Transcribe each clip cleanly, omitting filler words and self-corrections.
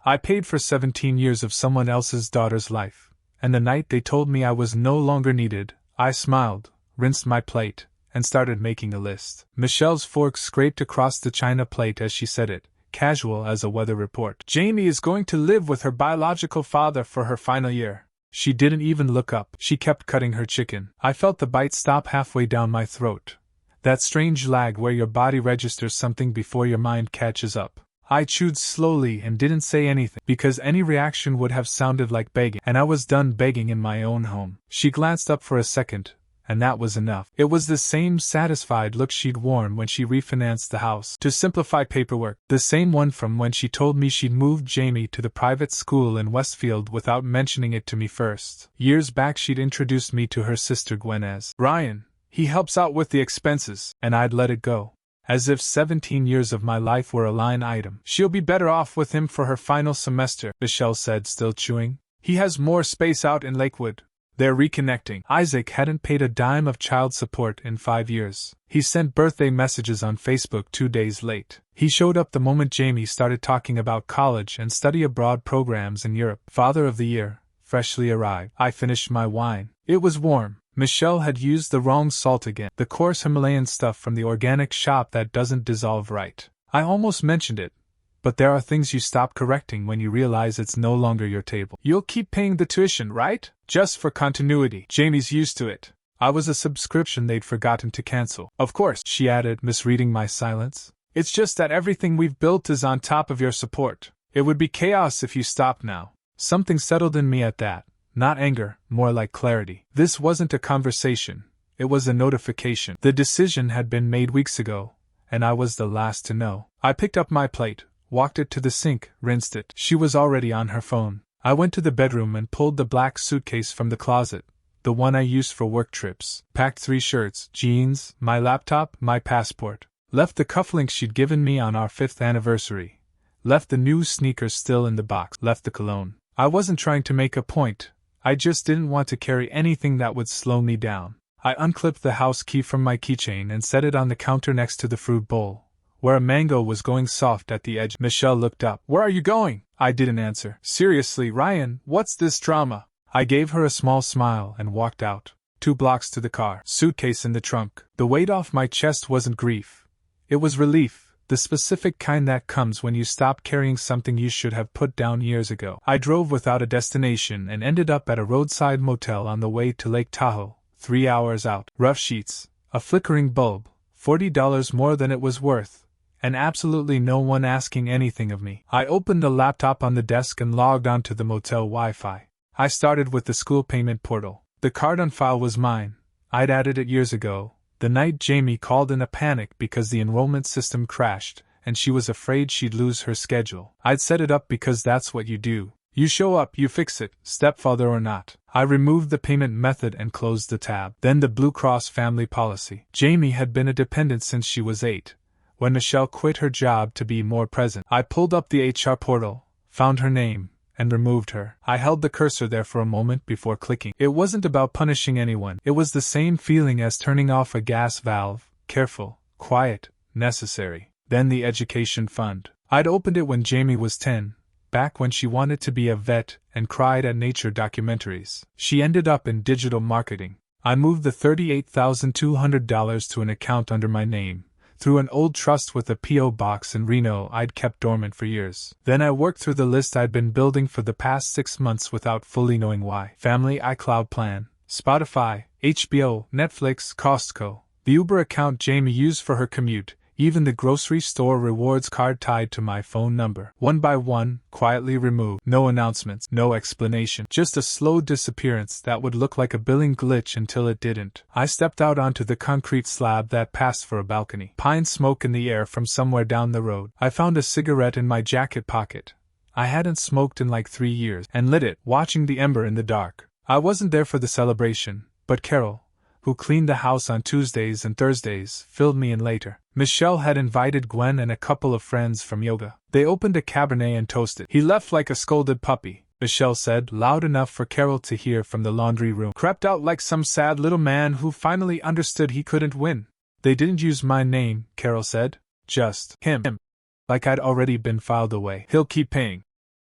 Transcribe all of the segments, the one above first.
I paid for 17 years of someone else's daughter's life, and the night they told me I was no longer needed, I smiled, rinsed my plate, and started making a list. Michelle's fork scraped across the china plate as she said it, casual as a weather report. Jamie is going to live with her biological father for her final year. She didn't even look up. She kept cutting her chicken. I felt the bite stop halfway down my throat. That strange lag where your body registers something before your mind catches up. I chewed slowly and didn't say anything, because any reaction would have sounded like begging, and I was done begging in my own home. She glanced up for a second, and that was enough. It was the same satisfied look she'd worn when she refinanced the house to simplify paperwork, the same one from when she told me she'd moved Jamie to the private school in Westfield without mentioning it to me first. Years back she'd introduced me to her sister Gwen as Ryan. He helps out with the expenses, and I'd let it go. As if 17 years of my life were a line item. She'll be better off with him for her final semester, Michelle said, still chewing. He has more space out in Lakewood. They're reconnecting. Isaac hadn't paid a dime of child support in 5 years. He sent birthday messages on Facebook 2 days late. He showed up the moment Jamie started talking about college and study abroad programs in Europe. Father of the Year, freshly arrived. I finished my wine. It was warm. Michelle had used the wrong salt again, the coarse Himalayan stuff from the organic shop that doesn't dissolve right. I almost mentioned it, but there are things you stop correcting when you realize it's no longer your table. You'll keep paying the tuition, right? Just for continuity. Jamie's used to it. I was a subscription they'd forgotten to cancel. Of course, she added, misreading my silence. It's just that everything we've built is on top of your support. It would be chaos if you stopped now. Something settled in me at that. Not anger, more like clarity. This wasn't a conversation. It was a notification. The decision had been made weeks ago, and I was the last to know. I picked up my plate, walked it to the sink, rinsed it. She was already on her phone. I went to the bedroom and pulled the black suitcase from the closet, the one I used for work trips. Packed 3 shirts, jeans, my laptop, my passport. Left the cufflinks she'd given me on our 5th anniversary. Left the new sneakers still in the box. Left the cologne. I wasn't trying to make a point. I just didn't want to carry anything that would slow me down. I unclipped the house key from my keychain and set it on the counter next to the fruit bowl, where a mango was going soft at the edge. Michelle looked up. Where are you going? I didn't answer. Seriously, Ryan, what's this drama? I gave her a small smile and walked out. 2 blocks to the car. Suitcase in the trunk. The weight off my chest wasn't grief. It was relief. The specific kind that comes when you stop carrying something you should have put down years ago. I drove without a destination and ended up at a roadside motel on the way to Lake Tahoe, 3 hours out. Rough sheets, a flickering bulb, $40 more than it was worth, and absolutely no one asking anything of me. I opened a laptop on the desk and logged onto the motel Wi-Fi. I started with the school payment portal. The card on file was mine. I'd added it years ago, the night Jamie called in a panic because the enrollment system crashed, and she was afraid she'd lose her schedule. I'd set it up because that's what you do. You show up, you fix it, stepfather or not. I removed the payment method and closed the tab. Then the Blue Cross family policy. Jamie had been a dependent since she was 8, when Michelle quit her job to be more present. I pulled up the HR portal, found her name, and removed her. I held the cursor there for a moment before clicking. It wasn't about punishing anyone. It was the same feeling as turning off a gas valve, careful, quiet, necessary. Then the education fund. I'd opened it when Jamie was 10, back when she wanted to be a vet and cried at nature documentaries. She ended up in digital marketing. I moved the $38,200 to an account under my name, through an old trust with a P.O. box in Reno I'd kept dormant for years. Then I worked through the list I'd been building for the past 6 months without fully knowing why. Family iCloud plan, Spotify, HBO, Netflix, Costco, the Uber account Jamie used for her commute, even the grocery store rewards card tied to my phone number. One by one, quietly removed. No announcements, no explanation. Just a slow disappearance that would look like a billing glitch until it didn't. I stepped out onto the concrete slab that passed for a balcony. Pine smoke in the air from somewhere down the road. I found a cigarette in my jacket pocket. I hadn't smoked in like 3 years, and lit it, watching the ember in the dark. I wasn't there for the celebration, but Carol, who cleaned the house on Tuesdays and Thursdays, filled me in later. Michelle had invited Gwen and a couple of friends from yoga. They opened a Cabernet and toasted. He left like a scolded puppy, Michelle said, loud enough for Carol to hear from the laundry room. Crept out like some sad little man who finally understood he couldn't win. They didn't use my name, Carol said. Just him. Like I'd already been filed away. He'll keep paying.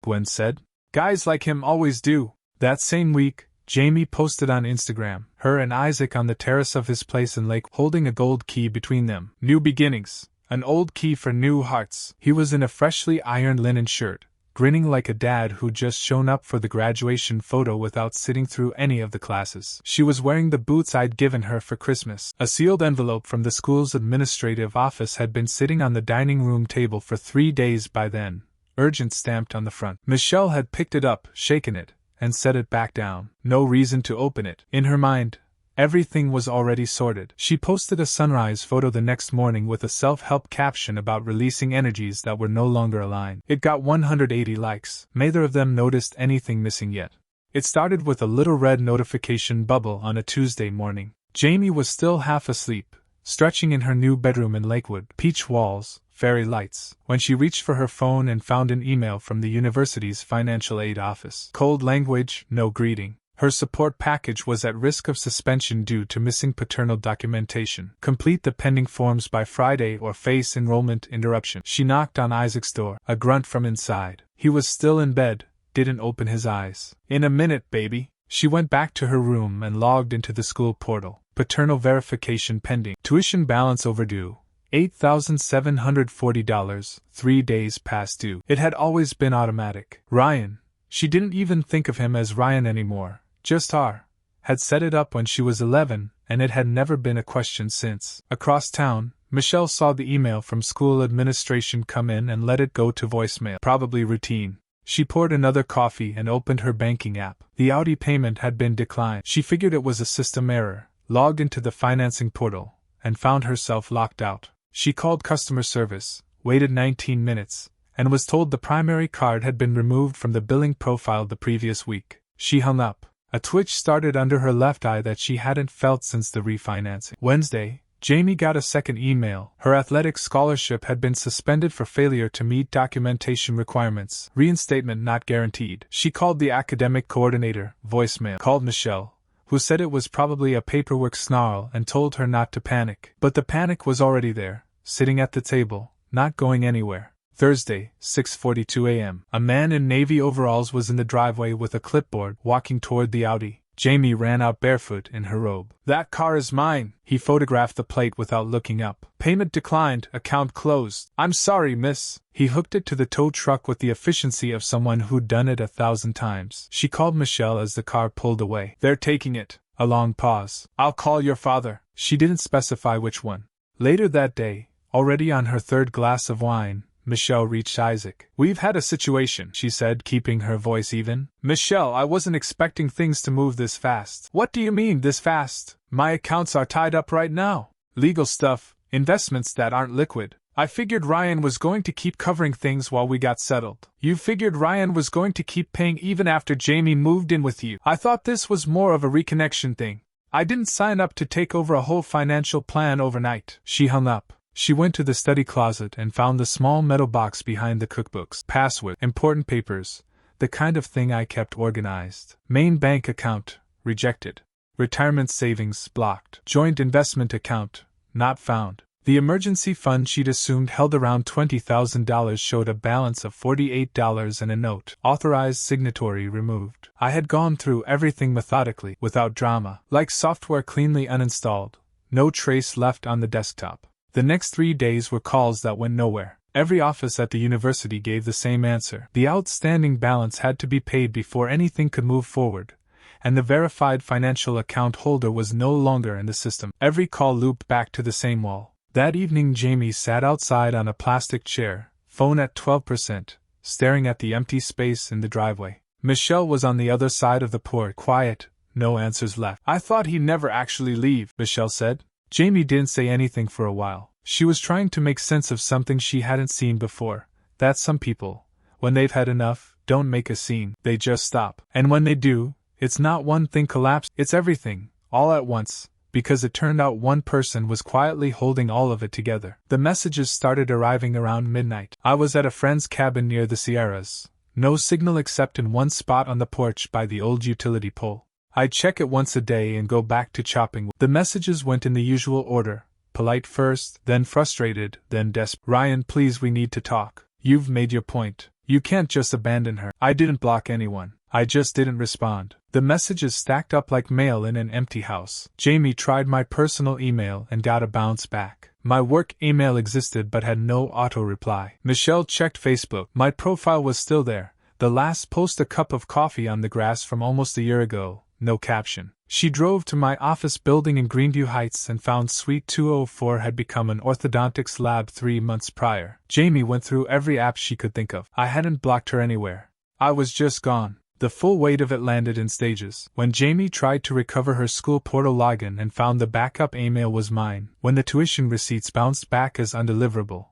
Gwen said. Guys like him always do. That same week, Jamie posted on Instagram, her and Isaac on the terrace of his place in Lake holding a gold key between them. New beginnings, an old key for new hearts. He was in a freshly ironed linen shirt, grinning like a dad who'd just shown up for the graduation photo without sitting through any of the classes. She was wearing the boots I'd given her for Christmas. A sealed envelope from the school's administrative office had been sitting on the dining room table for 3 days by then, urgent stamped on the front. Michelle had picked it up, shaken it, and set it back down. No reason to open it. In her mind, everything was already sorted. She posted a sunrise photo the next morning with a self-help caption about releasing energies that were no longer aligned. It got 180 likes. Neither of them noticed anything missing yet. It started with a little red notification bubble on a Tuesday morning. Jamie was still half asleep, stretching in her new bedroom in Lakewood. Peach walls, fairy lights, when she reached for her phone and found an email from the university's financial aid office. Cold language, no greeting. Her support package was at risk of suspension due to missing paternal documentation. Complete the pending forms by Friday or face enrollment interruption. She knocked on Isaac's door, a grunt from inside. He was still in bed, didn't open his eyes. In a minute, baby. She went back to her room and logged into the school portal. Paternal verification pending. Tuition balance overdue. $8,740, 3 days past due. It had always been automatic. Ryan, she didn't even think of him as Ryan anymore, just R, had set it up when she was 11, and it had never been a question since. Across town, Michelle saw the email from school administration come in and let it go to voicemail. Probably routine. She poured another coffee and opened her banking app. The Audi payment had been declined. She figured it was a system error, logged into the financing portal, and found herself locked out. She called customer service, waited 19 minutes, and was told the primary card had been removed from the billing profile the previous week. She hung up. A twitch started under her left eye that she hadn't felt since the refinancing. Wednesday, Jamie got a second email. Her athletic scholarship had been suspended for failure to meet documentation requirements. Reinstatement not guaranteed. She called the academic coordinator, voicemail. Called Michelle, who said it was probably a paperwork snarl and told her not to panic. But the panic was already there, sitting at the table, not going anywhere. Thursday, 6:42 a.m. A man in navy overalls was in the driveway with a clipboard, walking toward the Audi. Jamie ran out barefoot in her robe. That car is mine. He photographed the plate without looking up. Payment declined, account closed. I'm sorry, miss. He hooked it to the tow truck with the efficiency of someone who'd done it 1,000 times. She called Michelle as the car pulled away. They're taking it. A long pause. I'll call your father. She didn't specify which one. Later that day, already on her third glass of wine, Michelle reached Isaac. We've had a situation, she said, keeping her voice even. Michelle, I wasn't expecting things to move this fast. What do you mean, this fast? My accounts are tied up right now. Legal stuff, investments that aren't liquid. I figured Ryan was going to keep covering things while we got settled. You figured Ryan was going to keep paying even after Jamie moved in with you. I thought this was more of a reconnection thing. I didn't sign up to take over a whole financial plan overnight. She hung up. She went to the study closet and found the small metal box behind the cookbooks. Password, important papers, the kind of thing I kept organized. Main bank account, rejected. Retirement savings, blocked. Joint investment account, not found. The emergency fund she'd assumed held around $20,000 showed a balance of $48 and a note. Authorized signatory removed. I had gone through everything methodically, without drama. Like software cleanly uninstalled, no trace left on the desktop. The next 3 days were calls that went nowhere. Every office at the university gave the same answer. The outstanding balance had to be paid before anything could move forward, and the verified financial account holder was no longer in the system. Every call looped back to the same wall. That evening Jamie sat outside on a plastic chair, phone at 12%, staring at the empty space in the driveway. Michelle was on the other side of the porch, quiet, no answers left. I thought he'd never actually leave, Michelle said. Jamie didn't say anything for a while. She was trying to make sense of something she hadn't seen before, that some people, when they've had enough, don't make a scene, they just stop. And when they do, it's not one thing collapsed, it's everything, all at once, because it turned out one person was quietly holding all of it together. The messages started arriving around midnight. I was at a friend's cabin near the Sierras. No signal except in one spot on the porch by the old utility pole. I'd check it once a day and go back to chopping. The messages went in the usual order. Polite first, then frustrated, then desperate. Ryan, please, we need to talk. You've made your point. You can't just abandon her. I didn't block anyone. I just didn't respond. The messages stacked up like mail in an empty house. Jamie tried my personal email and got a bounce back. My work email existed but had no auto-reply. Michelle checked Facebook. My profile was still there. The last post, a cup of coffee on the grass from almost a year ago. No caption. She drove to my office building in Greenview Heights and found Suite 204 had become an orthodontics lab 3 months prior. Jamie went through every app she could think of. I hadn't blocked her anywhere. I was just gone. The full weight of it landed in stages. When Jamie tried to recover her school portal login and found the backup email was mine. When the tuition receipts bounced back as undeliverable.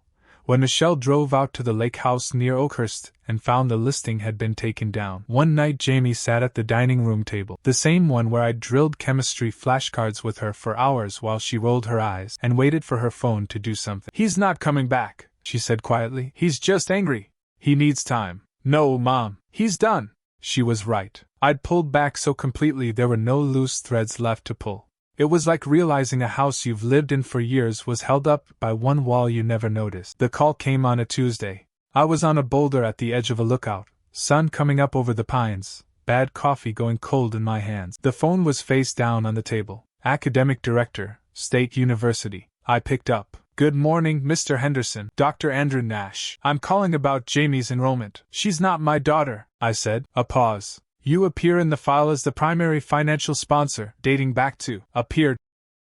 When Michelle drove out to the lake house near Oakhurst and found the listing had been taken down. One night Jamie sat at the dining room table, the same one where I drilled chemistry flashcards with her for hours while she rolled her eyes and waited for her phone to do something. "He's not coming back," she said quietly. "He's just angry. He needs time." "No, Mom. He's done." She was right. I'd pulled back so completely there were no loose threads left to pull. It was like realizing a house you've lived in for years was held up by one wall you never noticed. The call came on a Tuesday. I was on a boulder at the edge of a lookout, sun coming up over the pines, bad coffee going cold in my hands. The phone was face down on the table. Academic Director, State University. I picked up. "Good morning, Mr. Henderson. Dr. Andrew Nash. I'm calling about Jamie's enrollment." "She's not my daughter," I said. A pause. "You appear in the file as the primary financial sponsor, dating back to..." "Appeared,"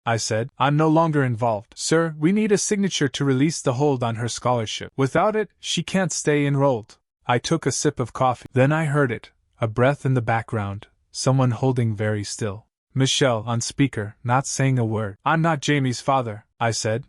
I said. "I'm no longer involved." "Sir, we need a signature to release the hold on her scholarship. Without it, she can't stay enrolled." I took a sip of coffee. Then I heard it, a breath in the background, someone holding very still. Michelle on speaker, not saying a word. "I'm not Jamie's father," I said.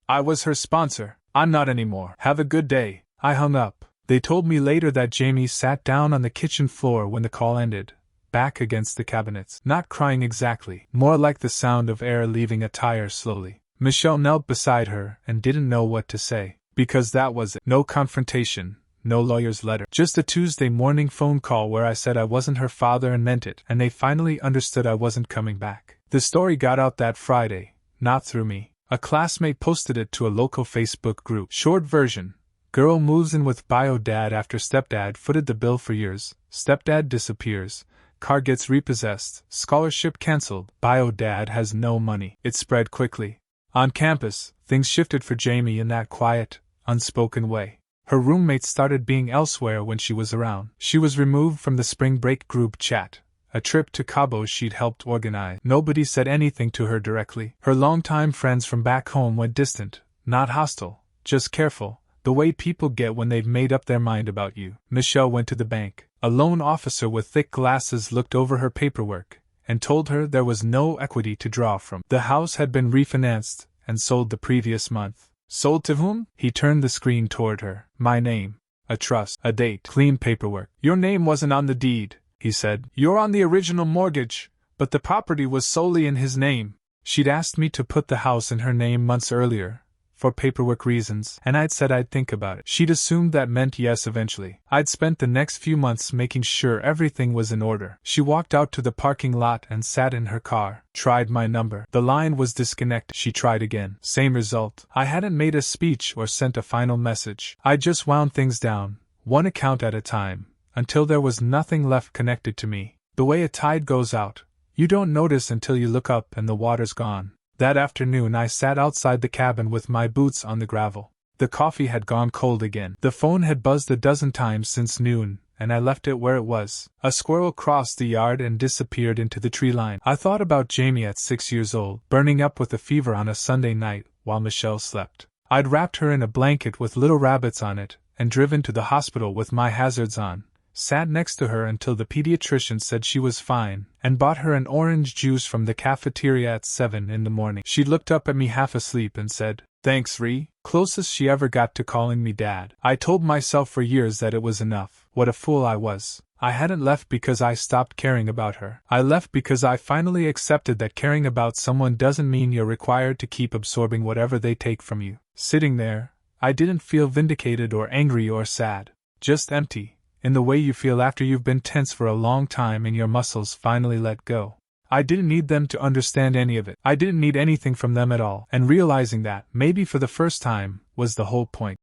"I was her sponsor. I'm not anymore. Have a good day." I hung up. They told me later that Jamie sat down on the kitchen floor when the call ended, back against the cabinets. Not crying exactly, more like the sound of air leaving a tire slowly. Michelle knelt beside her and didn't know what to say, because that was it. No confrontation, no lawyer's letter. Just a Tuesday morning phone call where I said I wasn't her father and meant it, and they finally understood I wasn't coming back. The story got out that Friday, not through me. A classmate posted it to a local Facebook group. Short version. Girl moves in with bio dad after stepdad footed the bill for years. Stepdad disappears. Car gets repossessed. Scholarship cancelled. Bio dad has no money. It spread quickly. On campus, things shifted for Jamie in that quiet, unspoken way. Her roommates started being elsewhere when she was around. She was removed from the spring break group chat, a trip to Cabo she'd helped organize. Nobody said anything to her directly. Her longtime friends from back home went distant, not hostile, just careful, the way people get when they've made up their mind about you. Michelle went to the bank. A loan officer with thick glasses looked over her paperwork and told her there was no equity to draw from. The house had been refinanced and sold the previous month. Sold to whom? He turned the screen toward her. My name, a trust, a date, clean paperwork. Your name wasn't on the deed, he said. You're on the original mortgage, but the property was solely in his name. She'd asked me to put the house in her name months earlier, for paperwork reasons, and I'd said I'd think about it. She'd assumed that meant yes eventually. I'd spent the next few months making sure everything was in order. She walked out to the parking lot and sat in her car. Tried my number. The line was disconnected. She tried again. Same result. I hadn't made a speech or sent a final message. I just wound things down, one account at a time, until there was nothing left connected to me. The way a tide goes out, you don't notice until you look up and the water's gone. That afternoon I sat outside the cabin with my boots on the gravel. The coffee had gone cold again. The phone had buzzed a dozen times since noon, and I left it where it was. A squirrel crossed the yard and disappeared into the tree line. I thought about Jamie at 6 years old, burning up with a fever on a Sunday night while Michelle slept. I'd wrapped her in a blanket with little rabbits on it and driven to the hospital with my hazards on. Sat next to her until the pediatrician said she was fine, and bought her an orange juice from the cafeteria at 7 in the morning. She looked up at me half asleep and said, "Thanks, Ree." Closest she ever got to calling me Dad. I told myself for years that it was enough. What a fool I was. I hadn't left because I stopped caring about her. I left because I finally accepted that caring about someone doesn't mean you're required to keep absorbing whatever they take from you. Sitting there, I didn't feel vindicated or angry or sad. Just empty. In the way you feel after you've been tense for a long time and your muscles finally let go. I didn't need them to understand any of it. I didn't need anything from them at all, and realizing that, maybe for the first time, was the whole point.